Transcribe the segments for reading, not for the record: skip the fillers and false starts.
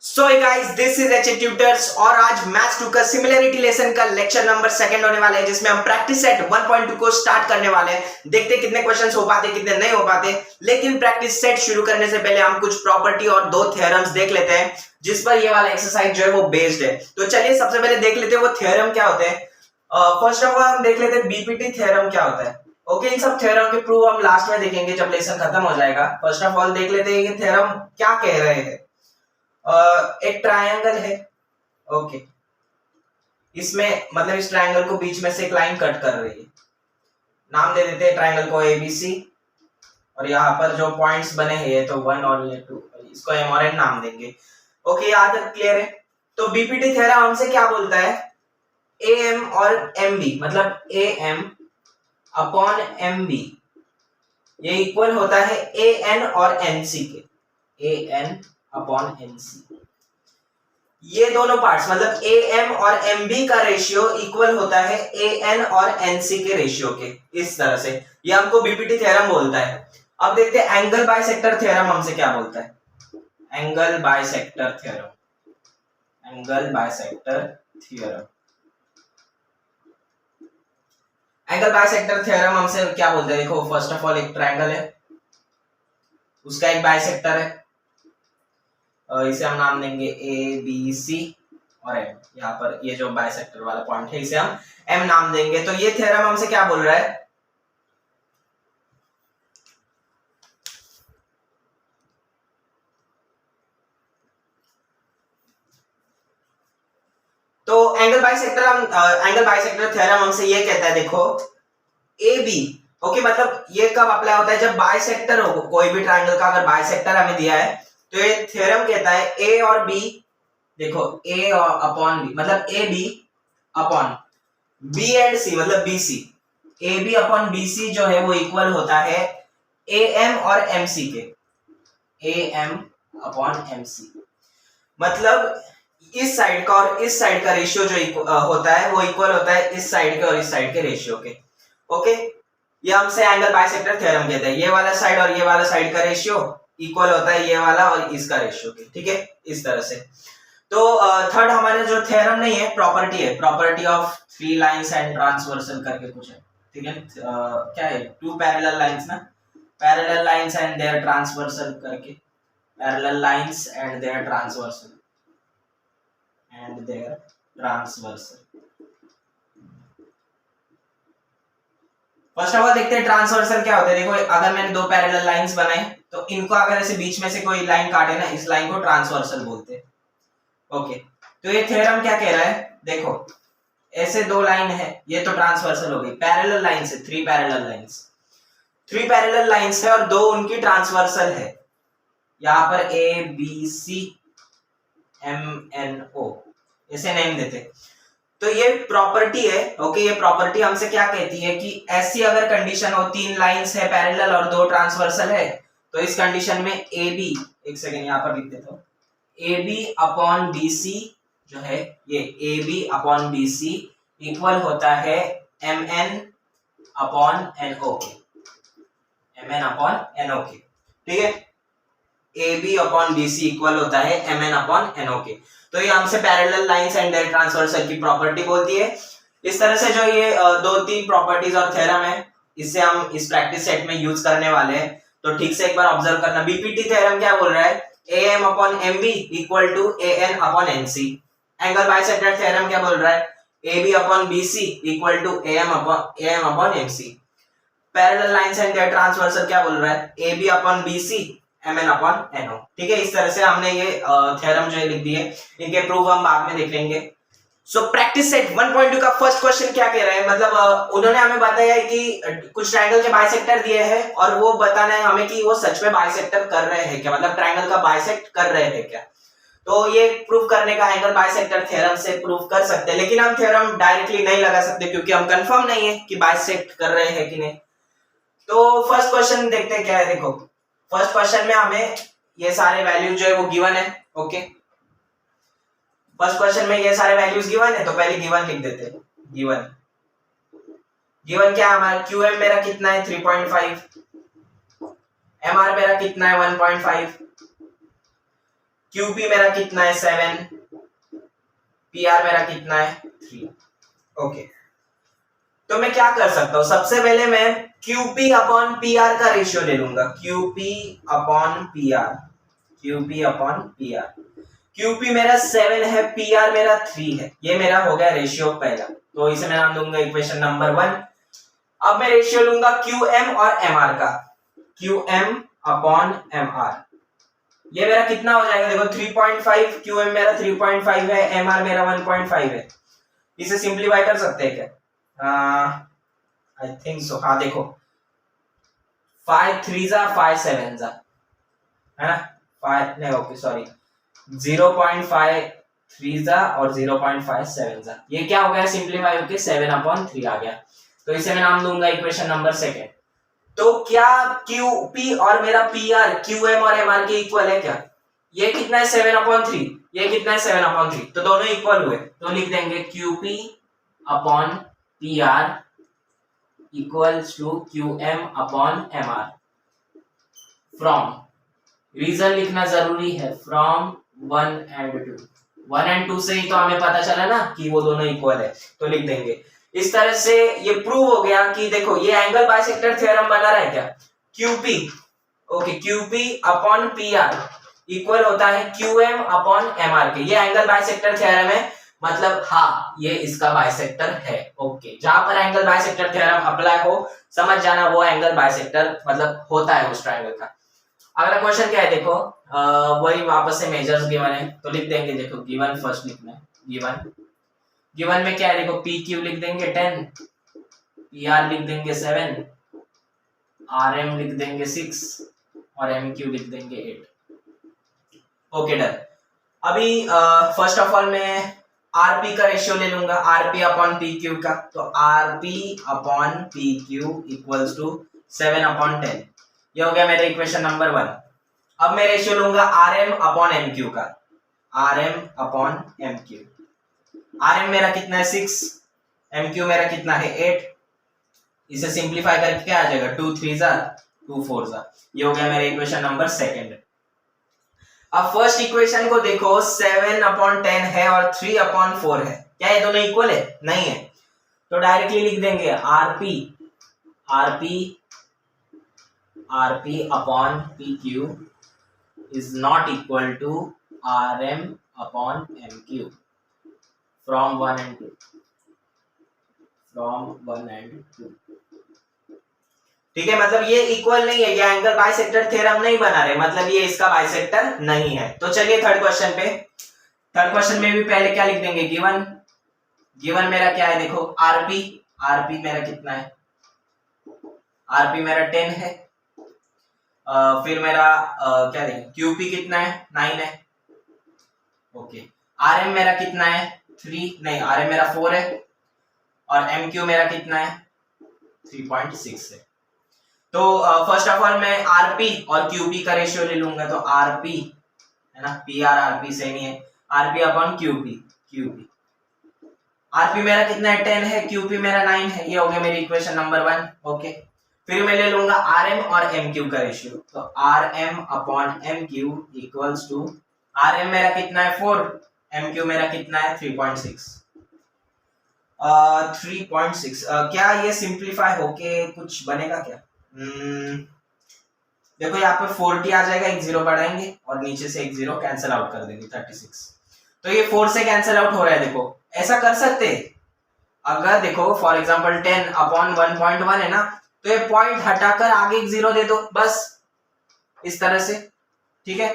So guys this is H tutors और आज maths 2 का सिमिलरिटी लेसन का लेक्चर नंबर सेकंड होने वाला है जिसमें हम प्रैक्टिस सेट 1.2 को स्टार्ट करने वाले हैं। देखते हैं कितने क्वेश्चंस हो पाते कितने नहीं हो पाते, लेकिन प्रैक्टिस सेट शुरू करने से पहले हम कुछ प्रॉपर्टी और दो थ्योरम्स देख लेते हैं जिस पर ये वाला एक्सरसाइज जो है वो बेस्ड है। तो चलिए सबसे पहले देख लेते हैं वो थ्योरम क्या होते हैं। फर्स्ट ऑफ ऑल हम देख लेते हैं बीपीटी थ्योरम क्या होता है। ओके, इन सब थ्योरम के प्रूफ हम लास्ट में देखेंगे जब लेसन खत्म हो जाएगा। फर्स्ट ऑफ ऑल देख लेते हैं ये थ्योरम क्या कह रहे हैं। एक ट्रायंगल है। ओके, इसमें मतलब इस ट्रायंगल को बीच में से एक लाइन कट कर रही है। नाम दे देते हैं ट्रायंगल को एबीसी और यहाँ पर जो पॉइंट्स बने हैं ये तो 1 और ये 2, इसको एम और एन नाम देंगे। ओके, यहाँ तक क्लियर है। तो बीपीटी थ्योरम हमसे क्या बोलता है, ए एम और एम बी मतलब A M upon M B ये इक्वल होता है ए एन और एन सी के। A N upon N C, ये दोनों पार्ट्स मतलब ए एम और एम बी का रेशियो इक्वल होता है ए एन और एन सी के रेशियो के। इस तरह से ये हमको बीपीटी थ्योरम बोलता है। अब देखते हैं एंगल बाइसेक्टर थ्योरम हमसे क्या बोलता है। Angle bisector theorem, angle bisector theorem, angle bisector theorem हमसे क्या बोलता है। देखो फर्स्ट ऑफ ऑल एक ट्रायंगल है, उसका एक बाइसेक्टर है, इसे हम नाम देंगे ए बी सी और एम। यहाँ पर ये जो बाइसेक्टर वाला पॉइंट है इसे हम एम नाम देंगे। तो ये थ्योरम हमसे क्या बोल रहा है, तो एंगल बाइसेक्टर थ्योरम हमसे ये कहता है, देखो ए बी। ओके, मतलब ये कब अप्लाई होता है, जब बाइसेक्टर हो कोई भी ट्रायंगल का, अगर बाइसेक्टर हमें दिया है तो ये थ्योरम कहता है ए और बी, देखो ए और अपॉन बी मतलब A B upon B and C मतलब B C, A B upon B C जो है वो इक्वल होता है ए एम और एम सी के। A M upon M C मतलब इस साइड का और इस साइड का रेशियो जो होता है वो इक्वल होता है इस साइड के और इस साइड के रेशियो के। ओके, ये हमसे एंगल बाइसेक्टर थ्योरम कहते हैं। ये वाला साइड और ये वाला साइड का रेशियो इक्वल होता है ये वाला और इसका रेशियो के। ठीक है, इस तरह से। तो थर्ड हमारे जो थ्योरम नहीं है, प्रॉपर्टी है, property of three lines and transversal करके कुछ है। ठीक है, क्या है, टू पैरेलल लाइंस ना, parallel lines and their transversal करके, parallel lines and their transversal and their transversal. First of all देखते हैं ट्रांसवर्सल क्या होता है। देखो अगर मैंने दो पैरेलल लाइंस बनाए तो इनको अगर ऐसे बीच में से कोई लाइन काटे ना, इस लाइन को ट्रांसवर्सल बोलते हैं। ओके, तो ये थ्योरम क्या कह रहा है, देखो ऐसे दो लाइन है, ये तो ट्रांसवर्सल हो गई, पैरेलल लाइन से थ्री पैरेलल लाइंस है और दो उनकी ट्रांसवर्सल है। यहां पर A B C M N O ऐसे नेम देते। तो ये प्रॉपर्टी है। ओके, ये प्रॉपर्टी हमसे क्या कहती है कि ऐसी अगर कंडीशन हो, तीन लाइंस है पैरेलल और दो ट्रांसवर्सल है, तो इस कंडीशन में ए बी, एक सेकेंड यहां पर लिख देता हूं, A B upon B C जो है, ये A B upon B C equal होता है M N upon N O K, M N upon N O K. ठीक है, A B upon B C equal होता है M N upon N O K. तो ये हमसे parallel lines and their transversal की प्रॉपर्टी बोलती है। इस तरह से जो ये दो तीन प्रॉपर्टीज और थ्योरम है, इसे हम इस प्रैक्टिस सेट में यूज करने वाले हैं। तो ठीक से एक बार ऑब्जर्व करना। बीपीटी थ्योरम क्या बोल रहा है, A M upon M B equal to A N upon N C. Angle bisector theorem क्या बोल रहा है, A B upon B C equal to A M upon M C. Parallel lines and their transversal क्या बोल रहा है, A B upon B C M N upon N O. ठीक है, इस तरह से हमने ये थ्योरम जो है लिख दिए। इनके प्रूफ हम बाद में देख लेंगे। सो प्रैक्टिस सेट 1.2 का फर्स्ट क्वेश्चन क्या कह रहा है, मतलब उन्होंने हमें बताया है कि कुछ ट्रायंगल के बाइसेक्टर दिए हैं और वो बताना है हमें कि वो सच में बाइसेक्टर कर रहे हैं क्या, मतलब ट्रायंगल का बाइसेक्ट कर रहे हैं क्या। तो ये प्रूफ करने का एंगल बाइसेक्टर थ्योरम से प्रूफ कर सकते हैं, लेकिन हम थ्योरम डायरेक्टली नहीं लगा सकते क्योंकि हम कंफर्म नहीं है कि बाइसेक्ट कर रहे हैं कि नहीं। तो फर्स्ट क्वेश्चन देखते हैं क्या है। देखो फर्स्ट क्वेश्चन में हमें ये सारे वैल्यूज जो है वो गिवन है। ओके, फर्स्ट क्वेश्चन में ये सारे वैल्यूज गिवन है, तो पहले गिवन लिख देते हैं। गिवन क्या है हमारा, QM मेरा कितना है 3.5, MR मेरा कितना है 1.5, QP मेरा कितना है 7, PR मेरा कितना है 3। ओके, तो मैं क्या कर सकता हूं, सबसे पहले मैं QP अपॉन PR का रेशियो ले लूंगा। QP upon PR, QP upon PR। QP मेरा 7 है, PR मेरा 3 है, ये मेरा हो गया रेशियो पहला, तो इसे मैं नाम दूंगा इक्वेशन नंबर 1। अब मैं रेशियो लूंगा QM और MR का, QM अपॉन MR। ये मेरा कितना हो जाएगा, देखो 3.5, QM मेरा 3.5 है, MR मेरा 1.5 है। इसे सिंप्लीफाई कर सकते हैं क्या? I think so. हाँ देखो, 5 3 जा 5 7 जा, है ना, 5 नहीं, ओके सॉरी, 0.5 3 जा और 0.5 7 जा, ये क्या हो गया सिंप्लीफाई होके 7/3 आ गया। तो इसे मैं नाम दूंगा इक्वेशन नंबर 2। तो क्या QP और मेरा PR QM और MR के इक्वल है क्या? ये कितना है 7/3, ये कितना है 7/3, तो दोनों इक्वल हुए, तो लिख देंगे QP upon PR equals to QM upon MR from, reason लिखना जरूरी है, फ्रॉम 1 and 2। 1 and 2 से ही तो हमें पता चला ना कि वो दोनों इक्वल है, तो लिख देंगे। इस तरह से ये प्रूव हो गया कि देखो ये एंगल बाइसेक्टर थ्योरम बना रहा है क्या, QP, okay, QP upon PR equal होता है QM अपॉन MR के। ये एंगल बाइसेक्टर थ्योरम है, मतलब हाँ ये इसका बाइसेक्टर है। ओके, जहां पर एंगल बाइसेक्टर थ्योरम अप्लाई हो समझ जाना वो एंगल बाइसेक्टर मतलब होता है उस ट्रायंगल का। अगला क्वेश्चन क्या है, देखो वही वापस से मेजर्स गिवन है, तो लिख देंगे, देखो गिवन फर्स्ट लिखना है, गिवन में क्या है, देखो PQ लिख देंगे 10, PR लिख देंगे 7, RM लिख देंगे 6 और MQ लिख देंगे 8। Okay done. अभी फर्स्ट ऑफ ऑल मैं RP का रेशियो ले लूंगा, RP अपॉन PQ का, तो RP upon PQ equals to 7/10। ये हो गया मेरा इक्वेशन नंबर 1। अब मैं रेशियो लूंगा RM अपॉन MQ का, RM अपॉन MQ। RM मेरा कितना है 6, MQ मेरा कितना है 8। इसे सिंप्लीफाई करके क्या आ जाएगा, 2 3 जा 2 4 जा। ये हो गया मेरा इक्वेशन नंबर 2। अब फर्स्ट इक्वेशन को देखो, 7/10 है और 3/4 है, क्या ये दोनों इक्वल है? नहीं है, तो डायरेक्टली लिख देंगे RP upon PQ is not equal to RM upon MQ from 1 and 2, from 1 and 2। ठीक है, मतलब ये इक्वल नहीं है, ये एंगल बाइसेक्टर थ्योरम नहीं बना रहे, मतलब ये इसका बाइसेक्टर नहीं है। तो चलिए थर्ड क्वेश्चन पे, थर्ड क्वेश्चन में भी पहले क्या लिख देंगे, गिवन मेरा क्या है, देखो RP मेरा कितना है, RP मेरा 10 है, फिर मेरा क्या देंगे, QP कितना है 9 है, ओके, RM मेरा कितना है 3, नहीं RM मेरा 4 है, और MQ मेरा कितना है 3.6 है। तो फर्स्ट ऑफ ऑल मैं RP और QP का रेशियो ले लूंगा, तो RP है ना, PR RP सेम ही है, RP अपॉन QP, RP मेरा कितना है 10 है, QP मेरा 9 है, ये हो गया मेरी इक्वेशन नंबर 1। ओके, फिर मैं ले लूंगा RM और MQ का रेशियो, तो RM upon MQ equals to, RM मेरा कितना है 4, MQ मेरा कितना है 3.6। 3.6 क्या ये सिंप्लीफाई होके कुछ बनेगा क्या? देखो यहाँ पे 40 आ जाएगा, एक 0 बढ़ाएंगे और नीचे से एक 0 कैंसिल आउट कर देंगे, 36। तो ये 4 से कैंसिल आउट हो रहा है, देखो ऐसा कर सकते हैं। अगर देखो फॉर एग्जांपल 10 अपॉन 1.1 है ना, तो ये पॉइंट हटाकर आगे एक 0 दे दो, बस इस तरह से, ठीक है।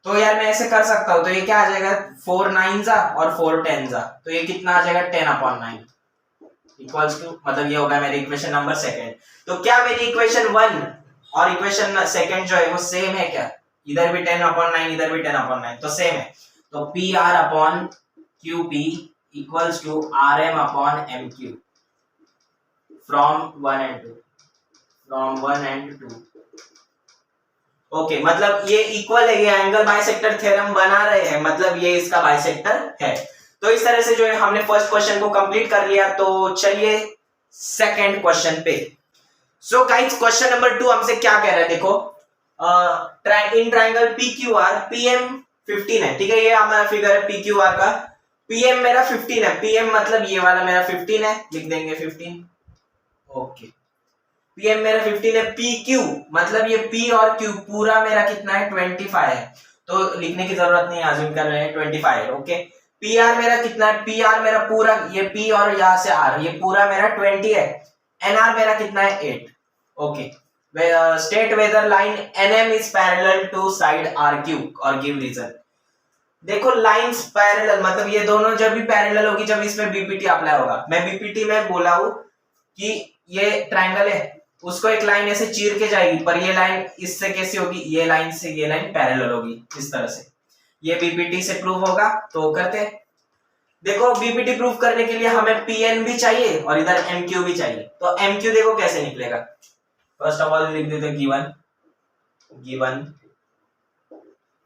तो यार मैं ऐसे कर सकता हूं, तो ये क्या आ जाएगा 4 9 जा और 4 10 जा, तो ये कितना आ जाएगा 10/9 इक्वल्स टू, मतलब ये होगा मेरी इक्वेशन नंबर 2। तो क्या मेरी इक्वेशन 1 और इक्वेशन 2 जो है वो सेम है क्या? इधर भी 10/9 इधर भी 10/9, तो सेम है। तो PR upon QP equals to RM upon MQ from 1 and 2, from 1 and 2। Okay, मतलब ये इक्वल है, ये एंगल बाइसेक्टर थ्योरम बना रहे हैं, मतलब ये इसका बाइसेक्टर है। तो इस तरह से जो है हमने फर्स्ट क्वेश्चन को कंप्लीट कर लिया। तो चलिए सेकंड क्वेश्चन पे। सो गाइस क्वेश्चन नंबर 2 हमसे क्या कह रहा है, देखो इन ट्रायंगल PQR PM 15 है, ठीक है। ये हमारा फिगर है पी क्यू आर का। पीएम मेरा 15 है, पीएम मतलब ये वाला मेरा 15 है, लिख देंगे 15। ओके, पीएम मेरा 15 है। पी क्यू मतलब ये पी और क्यू पूरा मेरा कितना है 25 है, तो लिखने की जरूरत नहीं, अज्यूम कर रहे हैं 25 है। ओके, पी आर मेरा कितना है, पी आर मेरा पूरा ये पी और यहां से आर ये पूरा मेरा 20 है। एनआर मेरा कितना है 8। Okay, state whether line NM is parallel to side R Q और गिव रीजन। देखो लाइंस पैरेलल मतलब ये दोनों जब भी पैरेलल होगी जब इसमें बीपीटी अप्लाई होगा। मैं बीपीटी में बोला हूं कि ये ट्रायंगल है, उसको एक लाइन ऐसे चीर के जाएगी, पर ये लाइन इससे कैसी होगी, ये लाइन से ये लाइन पैरेलल होगी इस तरह से। ये बीपीटी से प्रूव होगा, तो करते हैं। देखो बीपीटी प्रूव करने के लिए हमें पीएन भी चाहिए और इधर एमक्यू भी चाहिए। तो एमक्यू देखो कैसे निकलेगा। फर्स्ट ऑफ ऑल लिख देते गिवन गिवन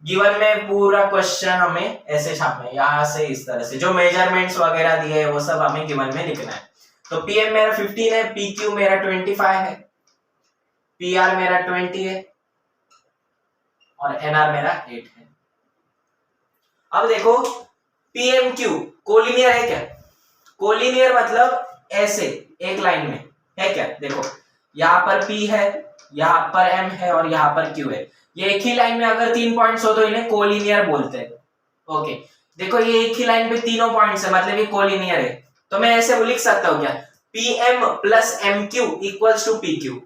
गिवन में पूरा क्वेश्चन हमें ऐसे छापना है, यहां से इस तरह से जो मेजरमेंट्स वगैरह दिए हैं वो सब हमें गिवन में लिखना है। तो पीएम मेरा 15 है, पीक्यू मेरा 25 है, पीआर मेरा 20 है और एनआर मेरा 8 है। अब देखो पीएमक्यू कोलिनियर है क्या? कोलिनियर मतलब ऐसे एक लाइन में है क्या? देखो यहां पर P है, यहां पर M है और यहां पर Q है। ये एक ही लाइन में अगर 3 पॉइंट्स हो तो इन्हें कोलिनियर बोलते हैं। ओके, देखो ये एक ही लाइन पे तीनों पॉइंट्स है मतलब ये कोलिनियर है। तो मैं ऐसे वो लिख सकता हूँ क्या, PM plus MQ equals to PQ।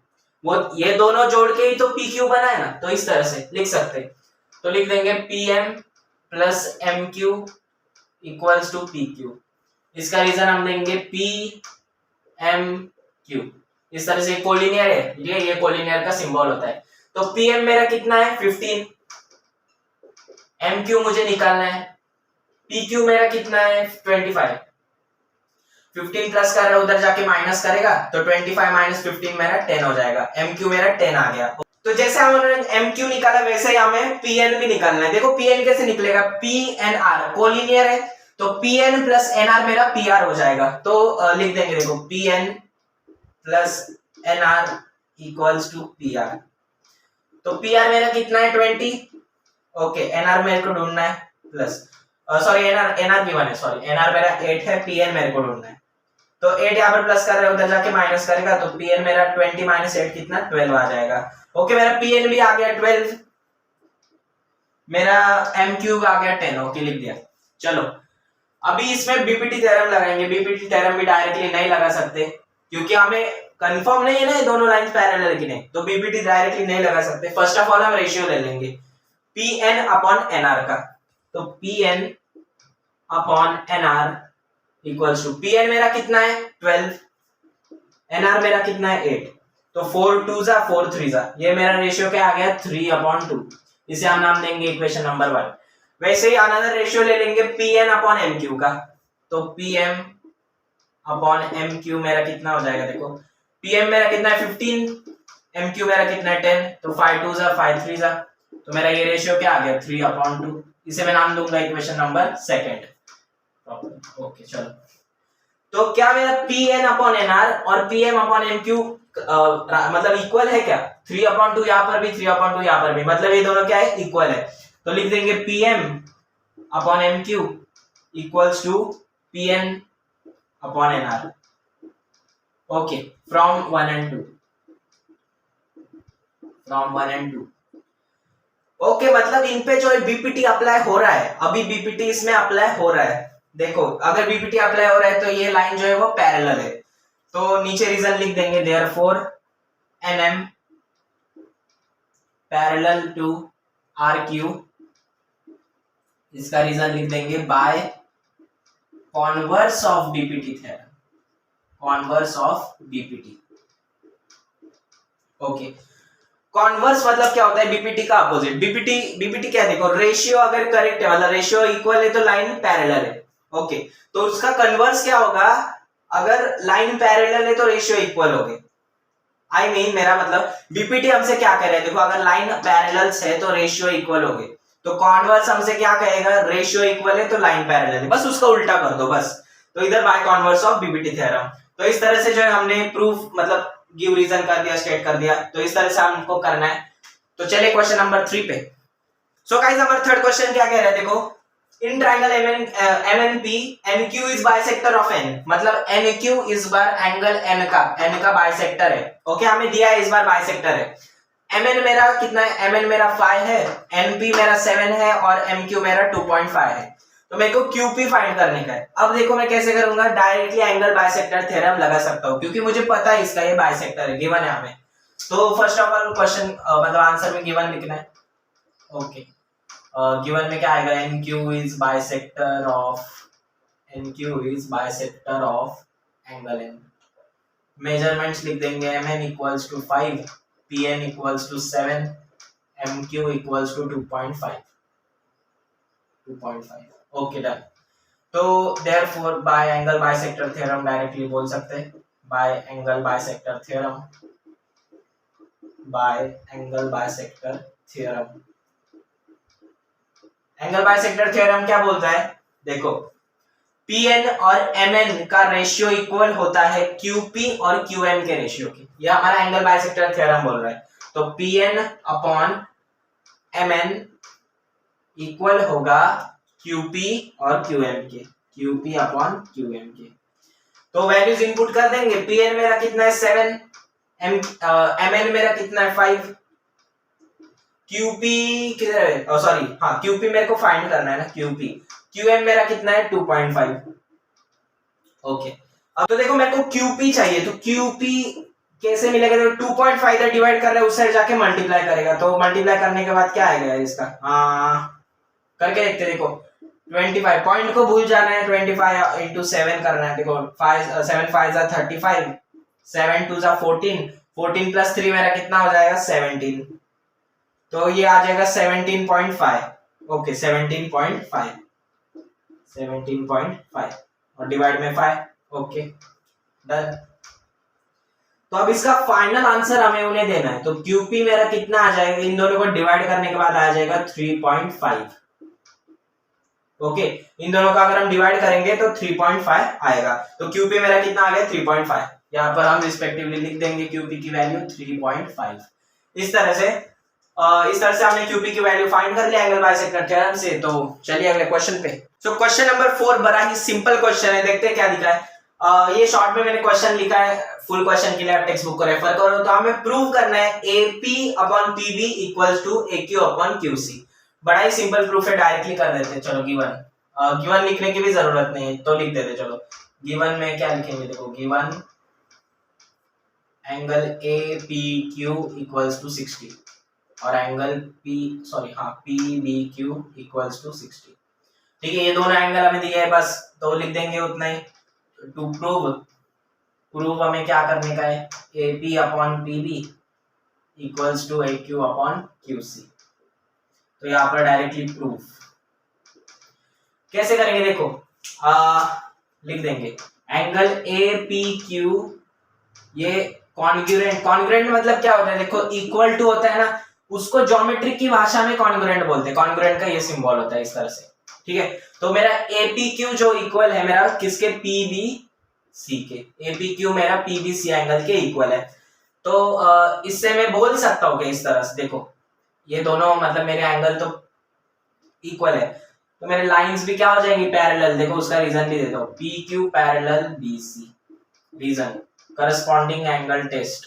वो ये दोनों जोड़ के ही तो PQ बना है ना, तो इस तरह से लिख सकते हैं। तो लिख देंगे PM plus MQ equals to PQ। इसका रीजन हम देंगे PMQ। इस तरह से कोलिनियर है, ये कोलिनियर का सिंबल होता है। तो PM मेरा कितना है 15, MQ मुझे निकालना है, PQ मेरा कितना है 25। 15 प्लस कर रहा है, उधर जाके माइनस करेगा तो 25 माइनस 15 मेरा 10 हो जाएगा। MQ मेरा 10 आ गया। तो जैसे हमने MQ निकाला वैसे ही हमें PN भी निकालना है। देखो PN कैसे निकलेगा, PNR कोलिनियर है तो PN प्लस NR मेरा PR हो जाएगा। तो लिख देंगे देखो PN plus NR equals to PR। तो PR मेरा कितना है 20। ओके, NR मेरे को ढूंढना है प्लस सॉरी NR भी 1 है, सॉरी NR मेरा 8 है, PN मेरे को ढूंढना है। तो 8 यहाँ पर प्लस कर रहे हैं, उधर जाके माइनस करेगा तो PN मेरा 20 माइनस 8 कितना 12 आ जाएगा। ओके, मेरा PN भी आ गया 12, मेरा MQ आ गया 10। ओके, लिख दिया। चलो अभी इसमें बीपीटी थ्योरम लगाएंगे। बीपीटी थ्योरम भी डायरेक्टली नहीं लगा सकते क्योंकि हमें कंफर्म नहीं है ना ये दोनों लाइंस पैरेलल है कि नहीं, तो बीपीटी डायरेक्टली नहीं लगा सकते। फर्स्ट ऑफ ऑल हम रेशियो ले लेंगे PN अपॉन NR का। तो PN upon NR equals to PN मेरा कितना है 12, NR मेरा कितना है 8। तो 4 2 जा 4 3 जा, ये मेरा रेशियो क्या आ गया 3/2। इसे हम नाम देंगे इक्वेशन नंबर 1। वैसे ही अनदर रेशियो ले लेंगे PN अपॉन MQ का। तो PM अपॉन MQ मेरा कितना हो जाएगा, देखो PM मेरा कितना है 15, MQ मेरा कितना है 10। तो 5 2 जा 5 3 जा, तो मेरा ये रेशियो क्या आ गया 3/2। इसे मैं नाम दूंगा इक्वेशन नंबर 2। ओके चलो, तो क्या मेरा PN अपॉन NR और PM अपॉन MQ मतलब इक्वल है क्या? 3/2 यहाँ पर भी, 3/2 यहाँ पर भी, मतलब ये दोनों क्या है इक्वल है। तो लिख देंगे PM upon MQ equals to PN upon NR। Okay, from 1 and 2, from 1 and 2। Okay, मतलब इन पे जो बीपीटी अप्लाई हो रहा है, अभी बीपीटी इसमें अप्लाई हो रहा है। देखो अगर बीपीटी अप्लाई हो रहा है तो ये लाइन जो है वो पैरेलल है, तो नीचे रीजन लिख देंगे therefore NM parallel to RQ। इसका रीजन लिख देंगे by converse of BPT theorem, converse of BPT. Okay, converse मतलब क्या होता है, बीपीटी का अपोजिट। बीपीटी क्या है, देखो रेशियो अगर करेक्ट है मतलब रेशियो इक्वल है तो लाइन पैरेलल है। ओके, तो उसका कन्वर्स क्या होगा, अगर लाइन पैरेलल है तो रेशियो इक्वल हो गए। आई मीन मेरा मतलब बीपीटी हमसे क्या कह रहे हैं, देखो अगर लाइन पैरेलल्स है तो रेशियो इक्वल हो गए, तो कॉन्वर्स हमसे क्या कहेगा, रेशियो इक्वल है तो लाइन पैरेलल है, बस उसका उल्टा कर दो बस। तो इधर by converse of BPT theorem. तो इस तरह से जो है हमने प्रूफ मतलब गिव रीजन कर दिया, स्टेट कर दिया, तो इस तरह से हमको करना है। तो चलिए क्वेश्चन नंबर 3 पे। सो गाइस हमारा थर्ड क्वेश्चन क्या कह रहा है, देखो in triangle MNP NQ is bisector of N, मतलब NQ इस बार एंगल N का बाइसेक्टर है। ओके हमें दिया है इस बार बाइसेक्टर है। MN मेरा कितना है, MN मेरा 5 है, NP मेरा 7 है और MQ मेरा 2.5 है। तो मेरे को QP फाइंड करने का है। अब देखो मैं कैसे करूंगा, डायरेक्टली एंगल बाइसेक्टर थ्योरम लगा सकता हूँ क्योंकि मुझे पता है इसका ये बाइसेक्टर है, गिवन है हमें। तो फर्स्ट ऑफ ऑल क्वेश्चन मतलब आंसर में गिवन लिखना है। ओके गिवन में क्या आएगा, NQ is bisector of angle N। Measurements लिख देंगे, MN equals to 5, PN equals to 7, MQ equals to 2.5। Okay done. तो therefore by angle bisector theorem directly बोल सकते हैं, by angle bisector theorem angle bisector theorem क्या बोलता है, देखो Pn और Mn का रेशियो इक्वल होता है QP और QM के रेशियो की। यह हमारा एंगल बाइसेक्टर थ्योरम बोल रहा है। तो Pn अपॉन Mn इक्वल होगा QP और QM के, QP अपॉन QM के। तो वैल्यूज इनपुट कर देंगे, Pn मेरा कितना है 7, Mn मेरा कितना है 5, QP किधर है, सॉरी हाँ QP मेरे को फाइंड करना है ना, QM मेरा कितना है 2.5। ओके अब तो देखो मेरे को QP चाहिए, तो QP कैसे मिलेगा, तो 2.5 इधर डिवाइड कर रहे हैं, उस साइड जाके मल्टीप्लाई करेगा। तो मल्टीप्लाई करने के बाद क्या आएगा इसका, करके देखते हैं। देखो 25 पॉइंट को भूल जाना है, 25 इंटू 7 करना है। देखो 7 5 35, 7 2 14, 14 प्लस 3 मेरा कितना हो जाएगा 17। तो ये आ जाएगा 17.5। ओके 17.5 और डिवाइड में 5। Okay done. तो अब इसका फाइनल आंसर हमें उन्हें देना है। तो QP मेरा कितना आ जाएगा, इन दोनों को डिवाइड करने के बाद आ जाएगा 3.5। ओके इन दोनों का अगर हम डिवाइड करेंगे तो 3.5 आएगा। तो QP मेरा कितना आ गया 3.5। यहाँ पर हम रिस्पेक्टिवली लिख देंगे QP की वैल्यू 3.5। इस तरह से हमने QP की वैल्यू फाइंड कर लिया एंगल बाइसेक्टर थ्योरम से। तो चलिए अगले क्वेश्चन पे। सो क्वेश्चन नंबर 4 बड़ा ही सिंपल क्वेश्चन है, देखते हैं क्या दिखा है। ये शॉर्ट में मैंने क्वेश्चन लिखा है, फुल क्वेश्चन के लिए आप टेक्स्ट बुक को रेफर करो। तो हमें प्रूव करना है AP upon PB equals to AQ upon QC। बड़ा ही सिंपल प्रूफ है, डायरेक्टली कर देते हैं। चलो गिवन लिखने की भी जरूरत नहीं है, तो लिख देते। चलो गिवन में क्या लिखेंगे, देखो given angle APQ equals to 60 और एंगल PBQ इक्वल्स टू 60। ठीक है ये दोनों एंगल हमें दिए है बस, तो लिख देंगे उतना ही। टू प्रूव हमें क्या करने का है, AP upon PB equals to AQ upon QC। तो यहाँ पर डायरेक्टली प्रूफ कैसे करेंगे, देखो लिख देंगे एंगल APQ ये कॉन्ग्रुएंट मतलब क्या होता है, देखो इक्वल टू होता है ना, उसको ज्योमेट्री की भाषा में कॉन्ग्रुएंट बोलते हैं। कॉन्ग्रुएंट का ये सिंबल होता है इस तरह से। ठीक है तो मेरा APQ जो इक्वल है मेरा किसके, PBC के। APQ मेरा PBC एंगल के इक्वल है। तो इससे मैं बोल सकता हूँ कि इस तरह से, देखो ये दोनों मतलब मेरे एंगल तो इक्वल है, तो मेरे लाइंस भी क्या हो जाएंगी, पैरेलल। देखो उसका रीजन भी देता हूँ, PQ parallel BC। Reason corresponding angle test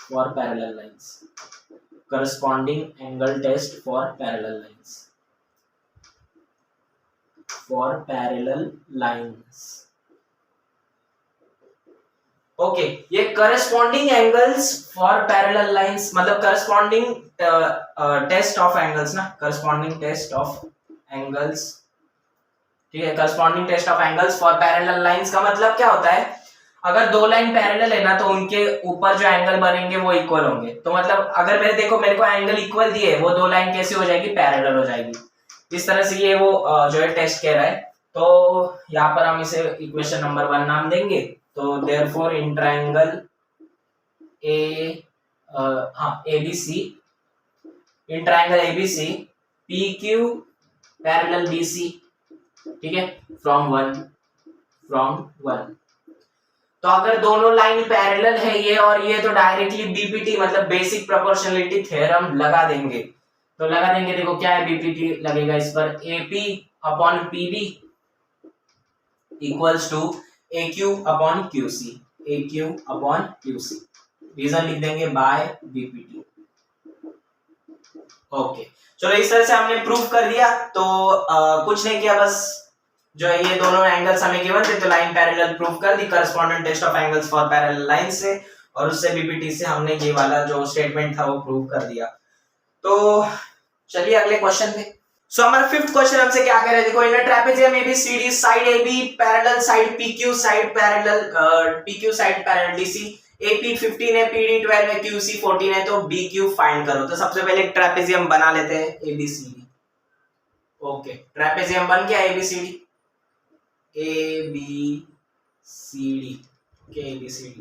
for parallel lines, corresponding angle test for parallel lines। Okay ये corresponding angles for parallel lines मतलब करस्पॉन्डिंग टेस्ट ऑफ एंगल्स ना, करस्पॉन्डिंग टेस्ट ऑफ एंगल्स। ठीक है corresponding test of angles for parallel lines का मतलब क्या होता है, अगर दो लाइन पैरेलल है ना तो उनके ऊपर जो एंगल बनेंगे वो इक्वल होंगे। तो मतलब अगर मेरे को एंगल इक्वल दिए, वो दो लाइन कैसी हो जाएगी, पैरेलल हो जाएगी। इस तरह से ये वो जो है टेस्ट कह रहा है। तो यहाँ पर हम इसे इक्वेशन नंबर 1 नाम देंगे। तो therefore in triangle ABC, in triangle ABC PQ parallel BC, ठीक है फ्रॉम 1 तो अगर दोनों लाइन पैरेलल है ये और ये, तो डायरेक्टली बीपीटी मतलब बेसिक प्रोपोर्शनलिटी थ्योरम लगा देंगे। तो लगा देंगे, देखो क्या है बीपीटी लगेगा इस पर, AP upon PB equals to AQ upon QC, AQ upon QC, reason लिख देंगे बाय बीपीटी। ओके चलो इस तरह से हमने प्रूफ कर दिया। तो कुछ नहीं किया, बस जो है ये दोनों एंगल्स हमें गिवन थे तो लाइन पैरेलल प्रूफ कर दी correspondent test of angles for parallel line से, और उससे बीपीटी से हमने ये वाला जो स्टेटमेंट था वो प्रूव कर दिया। तो चलिए अगले क्वेश्चन पे। सो हमारा फिफ्थ क्वेश्चन हमसे क्या कह रहे हैं, देखो in trapezium ABCD side AB parallel side PQ side parallel PQ side parallel DC, AP 15 है, PD 12 है, QC 14 है, तो BQ फाइंड करो। तो सबसे पहले एक ट्रेपेजियम बना लेते हैं ABCD। ओके ट्रेपेजियम बन गया ABCD, ओके ABCD।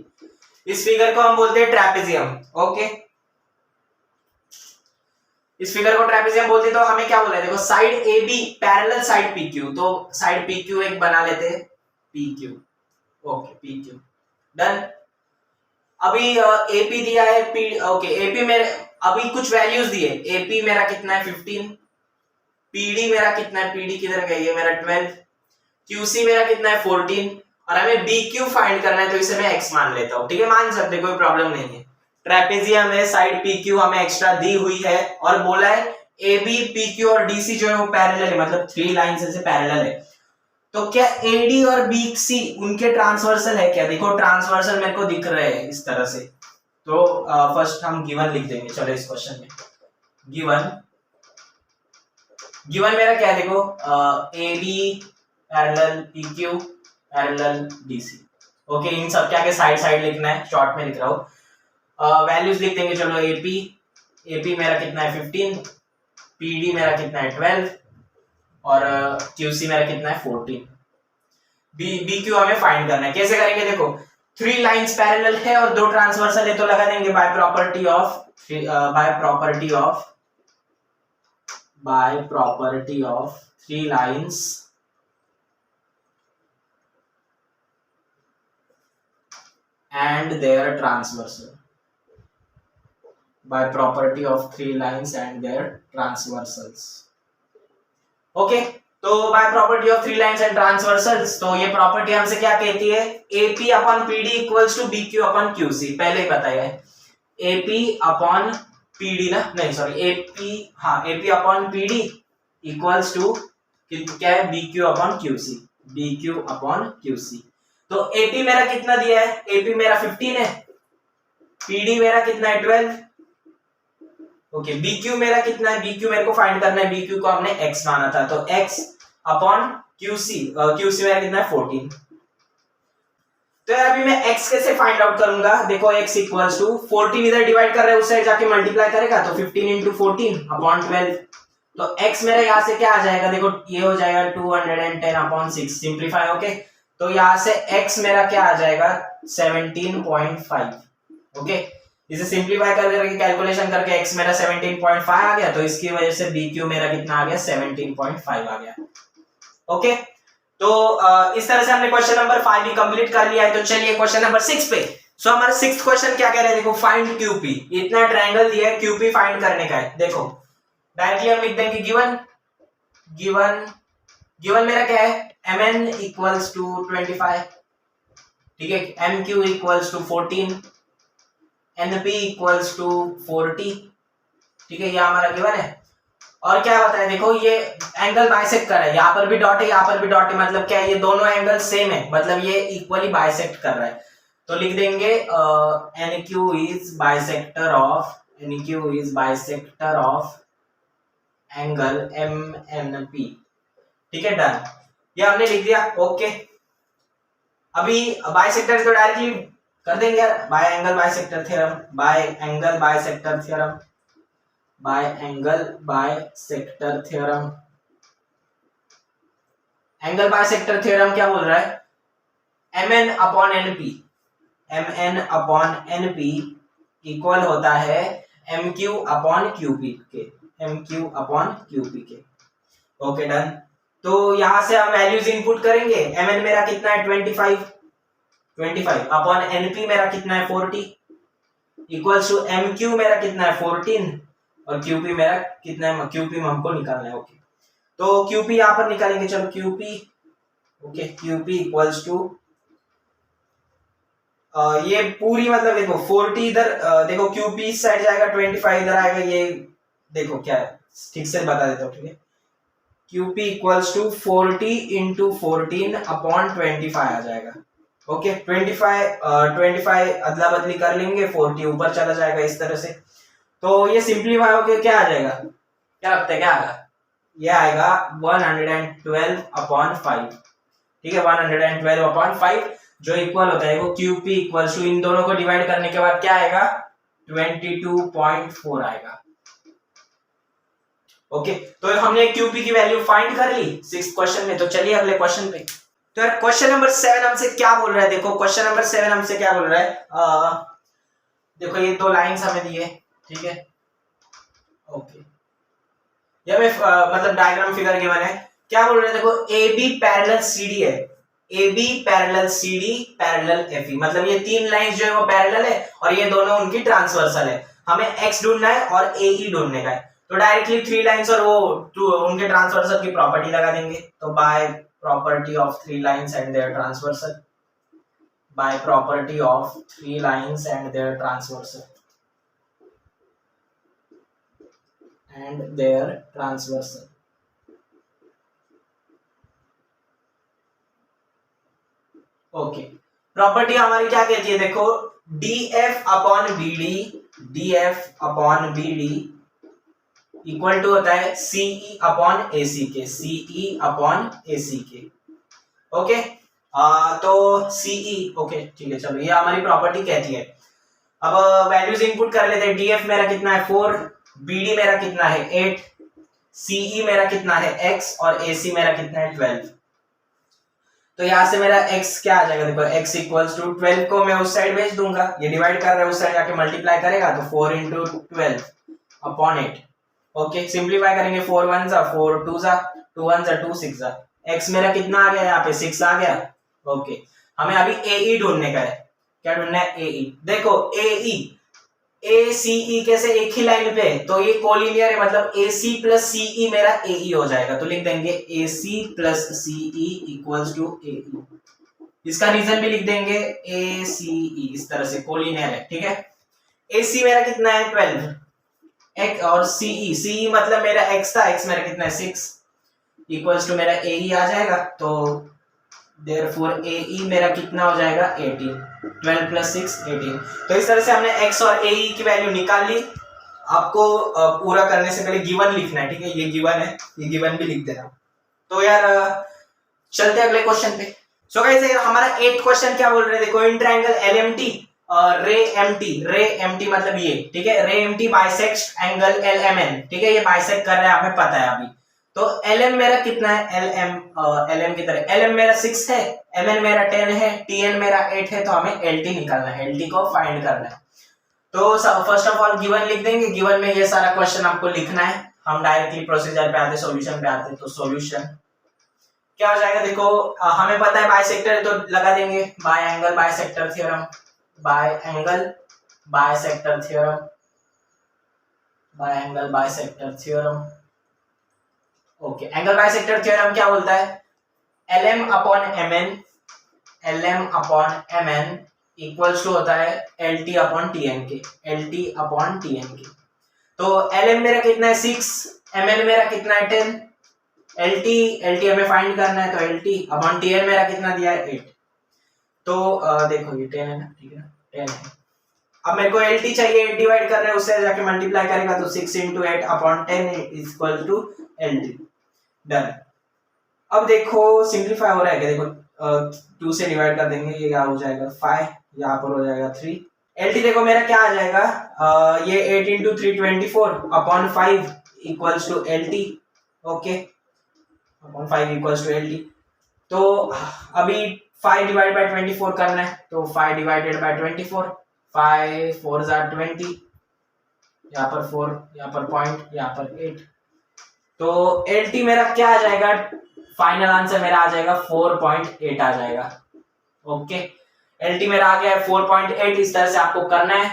इस फिगर को हम बोलते हैं ट्रेपेजियम। ओके इस फिगर को ट्रेपेजियम बोलते हैं। तो हमें क्या बोला है, देखो side AB parallel side PQ, तो साइड PQ एक बना लेते हैं PQ। Okay PQ done. अभी AP दिया है ओके AP मेरे अभी कुछ वैल्यूज दिए, AP मेरा कितना है 15, PD मेरा कितना है, PD किधर गया, ये मेरा 12, QC मेरा कितना है 14, और हमें BQ फाइंड करना है, तो इसे मैं x मान लेता हूं। ठीक है मान सकते, कोई प्रॉब्लम नहीं है। ट्रेपेजियम है, साइड PQ हमें एक्स्ट्रा दी हुई है, और बोला है AB PQ और DC जो है वो पैरेलल है, मतलब 3 लाइंस से पैरेलल है। तो क्या AD और BC उनके ट्रांसवर्सल है क्या, देखो ट्रांसवर्सल मेरे को दिख रहे हैं इस तरह से। तो फर्स्ट हम गिवन लिख देंगे। चलो इस क्वेश्चन में गिवन मेरा क्या है, देखो AB parallel PQ parallel DC। Okay in सब क्या के साइड साइड लिखना है, शॉर्ट में लिख रहा हूं। वैल्यूज लिख देंगे। चलो AP मेरा कितना है 15, PD मेरा कितना है 12, और QC मेरा कितना है 14। BQ हमें फाइंड करना है। कैसे करेंगे, देखो 3 लाइंस पैरेलल है और 2 ट्रांसवर्सल है, तो लगा देंगे by property of 3 lines and their transversal, by property of 3 lines and their transversals। Okay तो by property of 3 lines and transversals, तो ये प्रॉपर्टी हमसे क्या कहती है, AP upon PD equals to BQ upon QC। पहले ही बताया है AP अपॉन PD ना, नहीं sorry AP upon PD equals to क्या है BQ अपॉन QC। तो AP मेरा कितना दिया है, AP मेरा 15 है, PD मेरा कितना है 12, ओके BQ मेरा कितना है, BQ मेरे को फाइंड करना है, BQ को हमने x माना था, तो x अपॉन QC मेरा कितना है 14। तो यार अभी मैं x कैसे फाइंड आउट करूंगा, देखो x इक्वल्स टू 14 इधर डिवाइड कर रहे हैं, उस साइड जाके मल्टीप्लाई करेगा, तो 15 इंटू 14 अपॉन 12। तो x मेरा यहाँ से क्या आ जाएगा, देखो ये हो जाएगा 210 अपॉन 6, सिंप्लीफाई। ओके तो यहां से x मेरा क्या आ जाएगा 17.5। ओके इसे सिंप्लीफाई करके कैलकुलेशन करके x मेरा 17.5 आ गया, तो इसकी वजह से BQ मेरा कितना आ गया 17.5 आ गया। ओके तो इस तरह से हमने क्वेश्चन नंबर 5 भी कंप्लीट कर लिया है। तो चलिए क्वेश्चन नंबर 6 पे। सो हमारा 6th क्वेश्चन क्या कह रहा है, देखो फाइंड QP, इतना ट्रायंगल दिया है, QP फाइंड करने का है। देखो डायरेक्टली हम लिख देंगे गिवन मेरा क्या है, MN इक्वल्स टू 25, ठीक है, MQ equals to 14, NP equals to 40, ठीक है, ये हमारा गिवन है। और क्या बताया, देखो ये एंगल बाइसेक्ट कर रहा है, यहाँ पर भी डॉट है, यहाँ पर भी डॉट है, मतलब क्या है, ये दोनों एंगल सेम है, मतलब ये इक्वली बाइसेक्ट कर रहा है। तो लिख देंगे NQ is bisector of angle MNP, ठीक है डन, ये हमने लिख दिया। ओके अभी बाइसेक्टर तो डायरेक्टली कर देंगे यार, bye angle bisector theorem. Angle bisector theorem क्या बोल रहा है, MN अपॉन NP इक्वल होता है MQ अपॉन QP के। Okay done. तो यहां से हम वैल्यूज इनपुट करेंगे, MN मेरा कितना है 25, 25 अपॉन एनपी मेरा कितना है 40 इक्वल्स टू एमक्यू मेरा कितना है 14 और क्यूपी मेरा कितना है, क्यूपी में हमको निकालना है। ओके तो क्यूपी यहां पर निकालेंगे, चलो QP, okay QP equals to ये पूरी मतलब देखो 40 इधर देखो क्यूपी इस साइड जाएगा 25 इधर आएगा, ये देखो क्या है ठीक से बता देता हूँ, ठीक है QP equals to 40 into 14 upon 25 आ जाएगा। ओके 25 अदला बदली कर लेंगे, 40 ऊपर चला जाएगा इस तरह से, तो ये सिंप्लीफाई होके क्या आ जाएगा, क्या लगता है क्या आएगा, ये आएगा 112 अपॉन 5, ठीक है 112 अपॉन 5 जो इक्वल होता है वो क्यूपी इक्वल्स टू इन दोनों को डिवाइड करने के बाद क्या आएगा 22.4 आएगा। ओके तो हमने क्यूपी की वैल्यू फाइंड कर ली 6th क्वेश्चन में। तो चलिए अगले क्वेश्चन पे। तो यार क्वेश्चन नंबर 7 हमसे क्या बोल रहा है, देखो क्वेश्चन नंबर 7 हमसे क्या बोल रहा है, देखो ये दो लाइंस हमें दिए, ठीक है ओके ये हमें मतलब डायग्राम फिगर गिवन है, क्या बोल रहे हैं देखो ए बी पैरेलल सीडी है, A B parallel CD parallel FE, मतलब ये तीन लाइंस जो है वो पैरेलल है और ये दोनों उनकी ट्रांसवर्सल है, हमें एक्स ढूंढना है और ए ई ढूंढने का है। तो डायरेक्टली थ्री लाइंस और वो उनके ट्रांसवर्सल की प्रॉपर्टी लगा देंगे, तो by property of three lines and their transversal, by property of three lines and their transversal and their transversal. Okay property हमारी क्या कहती है देखो df upon bd, df upon bd equal to होता है ce अपॉन ac के, ce upon ac के। Okay तो ce ओके ठीक है चलो ये हमारी प्रॉपर्टी कहती है। अब वैल्यूज इनपुट कर लेते हैं, df मेरा कितना है 4, BD मेरा कितना है 8, CE मेरा कितना है x और AC मेरा कितना है 12। तो यहां से मेरा x क्या आ जाएगा देखो x इक्वल्स टू 12 को मैं उस साइड भेज दूंगा, ये डिवाइड कर रहा है उस साइड जाके मल्टीप्लाई करेगा तो 4 इंटू 12 अपॉन 8। ओके सिंप्लीफाई करेंगे 4 1 जा 4 2 जा 2 1 जा 2 6 जा, x मेरा कितना आ गया यहाँ पे 6 आ गया। ओके हमें अभी AE ढूंढने का है, क्या ढूंढना है AE, देखो AE ACE कैसे एक ही लाइन पे, तो ये कोलिनियर है मतलब AC प्लस CE मेरा AE हो जाएगा, तो लिख देंगे AC plus CE equals to AE, इसका रीजन भी लिख देंगे ACE, इस तरह से कोलिनियर है, ठीक है। AC मेरा कितना है 12 x और CE मतलब मेरा x था, x मेरा कितना है 6 इक्वल्स टू मेरा AE आ जाएगा, तो Therefore AE मेरा कितना हो जाएगा 18, 12 प्लस 6 18। तो इस तरह से हमने x और AE की वैल्यू निकाल ली। आपको पूरा करने से पहले गिवन लिखना है, ठीक है ये गिवन है, ये गिवन भी लिख देना। तो यार चलते हैं अगले क्वेश्चन पे। सो गाइस हमारा 8th क्वेश्चन क्या बोल रहे हैं देखो इन ट्रायंगल LMT रे एमटी मतलब ये, ठीक है रे एमटी बाइसेक्ट एंगल LMN, ठीक है ये बाइसेक्ट कर रहा है हमें पता है अभी। तो LM मेरा कितना है LM की तरह LM मेरा 6 है, MN मेरा 10 है, TN मेरा 8 है, तो हमें LT निकालना है, LT को फाइंड करना है। तो फर्स्ट ऑफ ऑल गिवन लिख देंगे, गिवन में ये सारा क्वेश्चन आपको लिखना है, हम डायरेक्टली प्रोसीजर पे आते सॉल्यूशन पे आते। तो सॉल्यूशन क्या हो जाएगा देखो हमें पता है बाइसेक्टर, तो लगा देंगे by angle bisector theorem, by angle bisector theorem, by angle bisector theorem. Okay angle bisector theorem क्या बोलता है LM upon MN, LM upon MN equals to होता है LT अपॉन TN के, LT अपॉन TN के। तो LM मेरा कितना है 6, MN मेरा कितना है 10, LT हमें फाइंड करना है, तो LT अपॉन TN मेरा कितना दिया है 8। तो देखो ये 10 है ना, ठीक है ना 10 है। अब मेरे को LT चाहिए, 8 डिवाइड कर रहे हैं उससे जाके मल्टीप्लाई करेगा, तो 6 into 8 upon 10 is equal to LT। Done. अब देखो सिंप्लीफाई हो रहा है क्या देखो 2 से डिवाइड कर देंगे, ये क्या हो जाएगा 5, यहाँ पर हो जाएगा 3। LT देखो मेरा क्या आ जाएगा ये 8 into 3 24 upon 5 equals to LT। Okay upon 5 equals to LT। तो अभी 5 डिवाइड बाय 24 करना है, तो 5 डिवाइडेड बाय 24, 5 4 20, यहाँ पर 4, यहाँ पर पॉइंट, यहाँ पर 8। तो LT मेरा क्या आ जाएगा, फाइनल आंसर मेरा आ जाएगा 4.8 आ जाएगा। ओके LT मेरा आ गया है 4.8। इस तरह से आपको करना है।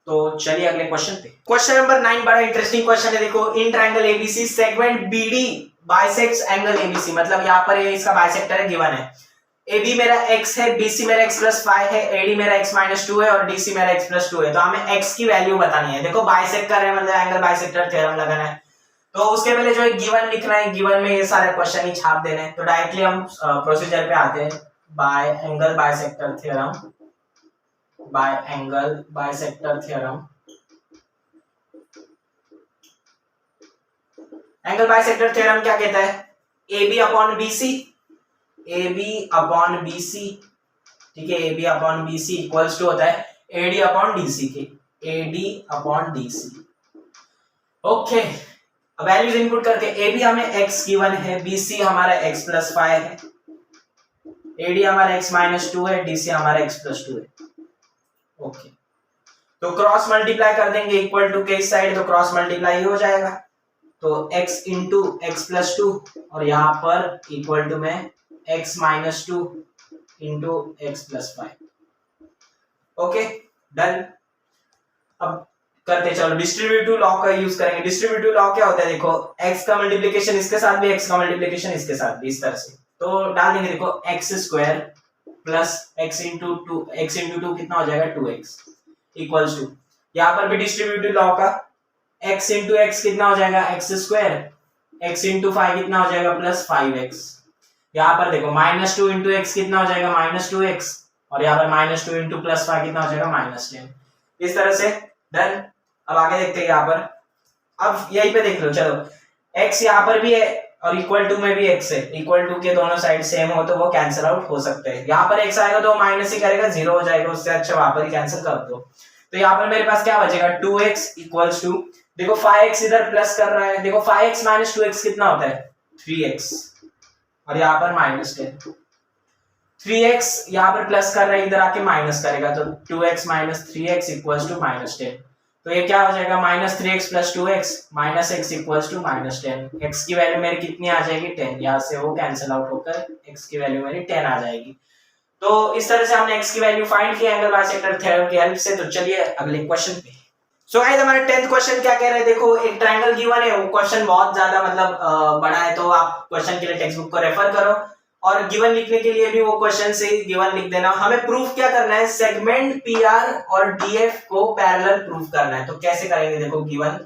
तो चलिए अगले क्वेश्चन पे। क्वेश्चन नंबर 9 बड़ा इंटरेस्टिंग क्वेश्चन है। देखो, in triangle ABC segment BD bisects angle ABC, मतलब यहाँ पर ये इसका बाइसेक्टर है, गिवन है। AB मेरा x है, BC मेरा x + 5 है, AD मेरा x - 2 है और DC मेरा x + 2 है। तो हमें x की वैल्यू बतानी है। देखो बाइसेक्टर है, मतलब एंगल बाइसेक्टर थ्योरम लगाना है। तो उसके पहले जो है गिवन लिखना है, गिवन में ये सारे क्वेश्चन ही छाप देने हैं। तो डायरेक्टली हम प्रोसीजर पे आते हैं। By angle bisector theorem, by angle bisector theorem. Angle bisector theorem क्या कहता है? AB upon BC, AB upon BC, ठीक है, AB upon BC equals to होता है AD अपॉन DC के, AD अपॉन DC। ओके, अब वैल्यूज इनपुट करके AB हमें x गिवन है, BC हमारा x + 5 है, AD हमारा x - 2 है, DC हमारा x + 2 है। ओके, तो क्रॉस मल्टीप्लाई कर देंगे, इक्वल टू के इस साइड, तो क्रॉस मल्टीप्लाई हो जाएगा। तो x इंटू x + 2 और यहाँ पर इक्वल टू में x - 2 into x + 5। Okay, done. अब करते चलो डिस्ट्रीब्यूटिव लॉ का यूज करेंगे। डिस्ट्रीब्यूटिव लॉ क्या होता है? देखो, x का मल्टीप्लिकेशन इसके साथ भी, x का मल्टीप्लिकेशन इसके साथ भी, इस तरह से। तो डाल देंगे, देखो x² प्लस x इंटू 2 कितना हो जाएगा? 2x इक्वल्स टू, यहाँ पर भी डिस्ट्रीब्यूटिव लॉ का x इंटू x कितना हो जाएगा? x², x इंटू 5 कितना हो जाएगा? Plus 5x। यहाँ पर देखो -2 इंटू x कितना हो जाएगा? -2x, और यहाँ पर -2 इंटू प्लस 5 कितना हो जाएगा? -10। इस तरह से डन। अब आगे देखते हैं यहाँ पर। अब यहीं पे देख लो, चलो x यहाँ पर भी है और इक्वल टू में भी x है, इक्वल टू के दोनों साइड सेम हो तो वो कैंसिल आउट हो सकते हैं। यहाँ पर x आएगा तो माइनस ही करेगा, 0 हो जाएगा, उससे अच्छा वहां पर ही कैंसिल कर दो। तो यहाँ पर मेरे पास क्या बचेगा? 2x इक्वल्स टू, देखो 5x इधर प्लस कर रहा है, देखो 5x - 2x कितना होता है? 3x, और यहाँ पर -10। 3x यहाँ पर प्लस कर रहा है, इधर आके माइनस करेगा, तो 2x - 3x इक्वल्स टू -10। तो ये क्या हो जाएगा? -3x + 2x -x equals to -10। x की वैल्यू मेरी कितनी आ जाएगी? 10। यहाँ से वो कैंसिल आउट होकर x की वैल्यू मेरी 10 आ जाएगी। तो इस तरह से हमने x की वैल्यू फाइंड की एंगल बाइसेक्टर थ्योरम की हेल्प से। तो चलिए अगले क्वेश्चन पे। सो गाइस, हमारा 10th क्वेश्चन क्या कह रहे हैं? देखो, एक ट्रायंगल गिवन है, वो क्वेश्चन बहुत ज्यादा मतलब बड़ा है, तो आप क्वेश्चन के लिए टेक्स्ट बुक को रेफर करो और गिवन लिखने के लिए भी वो क्वेश्चन से गिवन लिख देना। हमें प्रूफ क्या करना है? सेगमेंट PR और DF को पैरेलल प्रूफ करना है। तो कैसे करेंगे? देखो, गिवन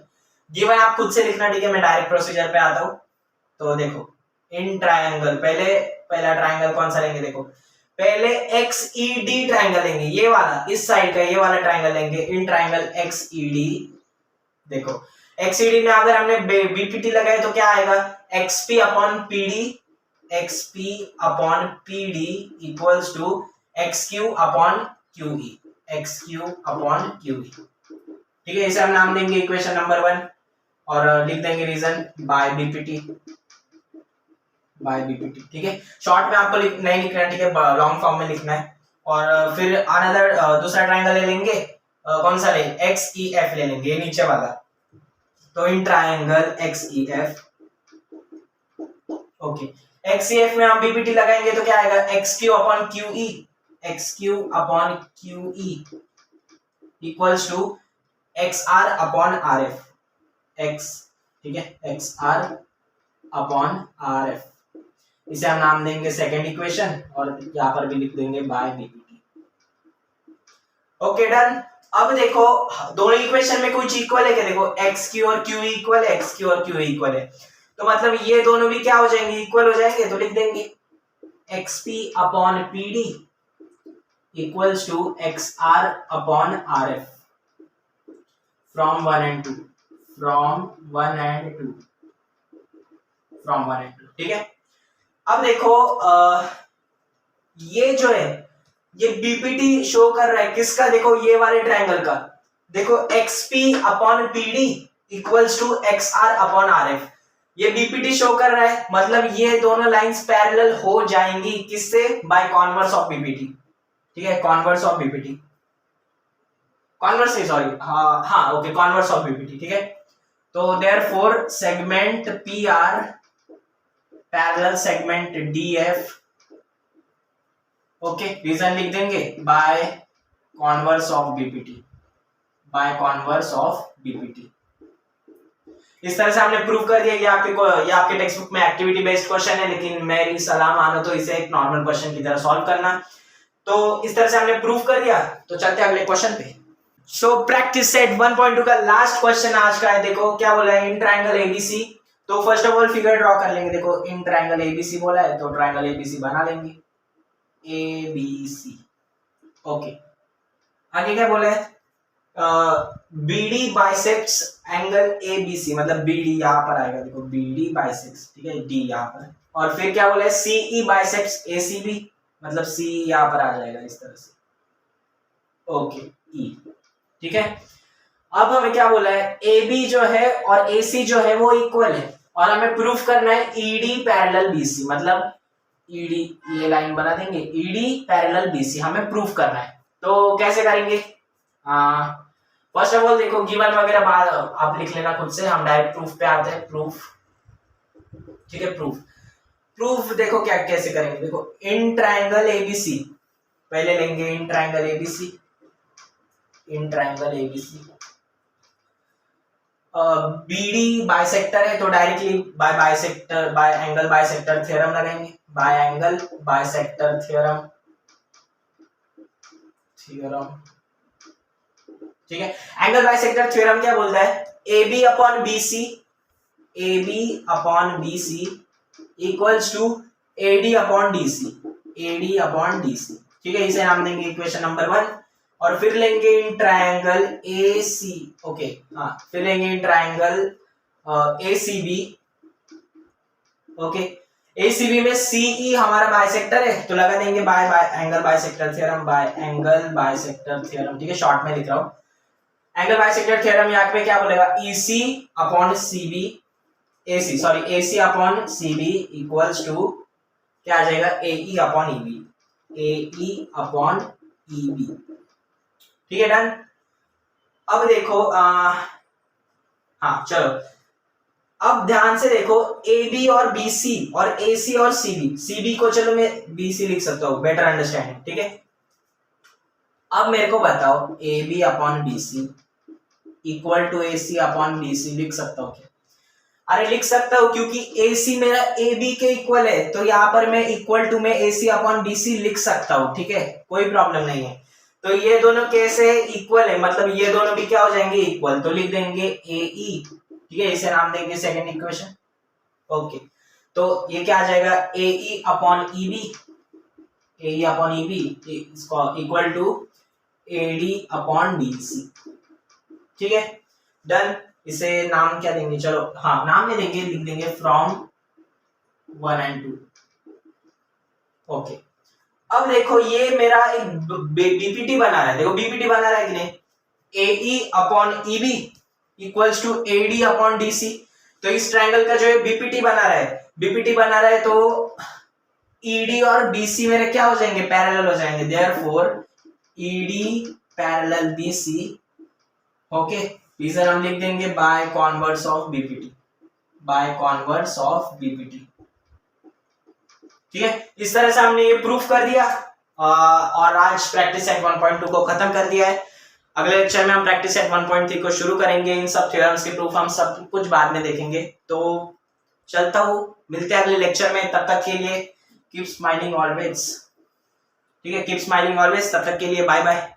आप खुद से लिखना, ठीक है, मैं डायरेक्ट प्रोसीजर पे आता हूं। तो देखो, इन ट्रायंगल, पहला ट्रायंगल कौन सा लेंगे? देखो, पहले XED ट्रायंगल लेंगे, ये वाला, इस साइड का ये वाला ट्रायंगल लेंगे, इन ट्रायंगल XED। देखो, XED में अगर हमने BPT लगाए तो क्या आएगा? XP upon PD equals to XQ upon QE, XQ upon QE। ठीक है, इसे हम नाम देंगे इक्वेशन नंबर 1 और लिख देंगे रीजन बाय BPT। ठीक है, शॉर्ट में आपको नहीं लिखना है, ठीक है, लॉन्ग फॉर्म में लिखना है। और फिर अनदर दूसरा ट्रायंगल ले लेंगे, कौन सा ले? XEF ले लेंगे, ये नीचे वाला। तो in triangle XEF, okay, XEF में हम BPT लगाएंगे तो क्या आएगा? XQ upon QE equals to XR upon RF, X, ठीक है, XR अपॉन RF। इसे हम नाम देंगे सेकेंड इक्वेशन और यहाँ पर भी लिख देंगे बाय BPT। Okay, done. अब देखो, दोनों इक्वेशन में कुछ इक्वल है क्या? देखो, XQ और QE इक्वल है, XQ और QE इक्वल है, तो मतलब ये दोनों भी क्या हो जाएंगे? इक्वल हो जाएंगे। तो लिख देंगे XP upon PD equals to XR upon RF from 1 and 2, ठीक है। अब देखो, ये जो है, ये BPT शो कर रहा है किसका? देखो, ये वाले ट्रायंगल का। देखो, XP upon PD equals to XR upon RF, ये BPT शो कर रहा है, मतलब ये दोनों लाइंस पैरेलल हो जाएंगी, किससे? बाय कॉन्वर्स ऑफ BPT, ठीक है, कॉन्वर्स ऑफ BPT, कॉन्वर्स नहीं, सॉरी, हाँ ओके, कॉन्वर्स ऑफ BPT, ठीक है। तो therefore segment PR parallel segment DF okay, reason लिख देंगे by converse of BPT, by converse of BPT. इस तरह से हमने प्रूव कर दिया। ये आपके टेक्स्ट बुक में एक्टिविटी बेस्ड क्वेश्चन है, लेकिन मेरी सलाह मानो तो इसे एक नॉर्मल क्वेश्चन की तरह सॉल्व करना। तो इस तरह से हमने प्रूव कर दिया। तो चलते हैं अगले क्वेश्चन पे। सो प्रैक्टिस सेट 1.2 का लास्ट क्वेश्चन आज का है। देखो क्या बोला है, इन ट्रायंगल एबीसी। तो first of all figure draw कर लेंगे। देखो इन ट्रायंगल एबीसी बोला है, तो ट्रायंगल एबीसी बना लेंगे, एबीसी। ओके, आगे क्या बोला है, बीडी बाइसेक्ट्स एंगल एबीसी, मतलब बीडी यहां पर आएगा, देखो बीडी बाइसेक्ट्स, ठीक है, डी यहां पर। और फिर क्या बोला है, सीई बाइसेक्ट्स एसीबी, मतलब सी यहां पर आ जाएगा इस तरह से। ओके, ई, ठीक है। अब हमें क्या बोला है, AB जो है और AC जो है वो इक्वल है, और हमें प्रूफ करना है ED पैरेलल BC, मतलब ED, ये लाइन बना देंगे, ED पैरेलल BC हमें प्रूफ करना है। तो कैसे करेंगे, फर्स्ट ऑफ ऑल देखो गिवन वगैरह बाद आप लिख लेना खुद से, हम डायरेक्ट प्रूफ पे आते हैं। प्रूफ, ठीक है, प्रूफ देखो क्या कैसे करेंगे। देखो इन ट्रायंगल ABC पहले लेंगे, in triangle ABC, in triangle ABC. BD bisector है, तो directly by angle bisector theorem लगाएंगे, बाय एंगल बाइसेक्टर थ्योरम, ठीक है। एंगल बाइसेक्टर थ्योरम क्या बोलता है, AB upon BC, AB upon BC equals to AD upon DC, AD upon DC, ठीक है। इसे नाम देंगे इक्वेशन नंबर 1। और फिर लेंगे इन ट्रायंगल AC, ओके, हाँ, फिर लेंगे in triangle ACB, okay. ACB में CE हमारा बाइसेक्टर है, तो लगा देंगे by angle bisector theorem, by angle bisector theorem, ठीक है, शॉर्ट में लिख रहा हूं। एंगल बाइसेक्टर थ्योरम यहाँ पे क्या बोलेगा, EC upon CB, AC upon CB equals to क्या आ जाएगा, AE upon EB, AE upon EB, ठीक है, डन। अब देखो हाँ चलो, अब ध्यान से देखो AB और BC और AC और CB को चलो मैं BC लिख सकता हूँ, बेटर अंडरस्टैंडिंग, ठीक है। अब मेरे को बताओ AB upon BC equal to AC upon BC लिख सकता हूँ क्या? अरे लिख सकता हूँ, क्योंकि AC मेरा AB के इक्वल है, तो यहाँ पर मैं इक्वल टू में AC अपॉन BC लिख सकता हूँ, ठीक है, कोई प्रॉब्लम नहीं है। तो ये दोनों कैसे इक्वल है, मतलब ये दोनों भी क्या हो जाएंगे, इक्वल, तो लिख देंगे AE, ठीक है, इसे नाम देंगे सेकंड इक्वेशन। ओके, तो ये क्या आ जाएगा, AE upon EB, AE upon EB equal to AD upon BC, ठीक है, डन। इसे नाम क्या देंगे, चलो हाँ नाम नहीं देंगे, लिख देंगे फ्रॉम 1 and 2, ओके। अब देखो ये मेरा एक बीपीटी बना रहा है, देखो बीपीटी बना रहा है कि नहीं, AE upon EB equals to AD upon DC। तो इस ट्रायंगल का जो है बीपीटी बना रहा है, तो ED और BC मेरे क्या हो जाएंगे, पैरेलल हो जाएंगे, therefore ED parallel BC, okay. रीजन हम लिख देंगे by converse of BPT, by converse of BPT, ठीक है। इस तरह से हमने ये प्रूफ कर दिया और आज प्रैक्टिस सेट 1.2 को खत्म कर दिया है। अगले लेक्चर में हम प्रैक्टिस सेट 1.3 को शुरू करेंगे। इन सब थ्योरम्स के प्रूफ हम सब कुछ बाद में देखेंगे। तो चलता हूँ, मिलते हैं अगले लेक्चर में, तब तक के लिए कीप स्माइलिंग ऑलवेज, ठीक है, कीप स्माइलिंग ऑलवेज, तब तक के लिए बाय बाय।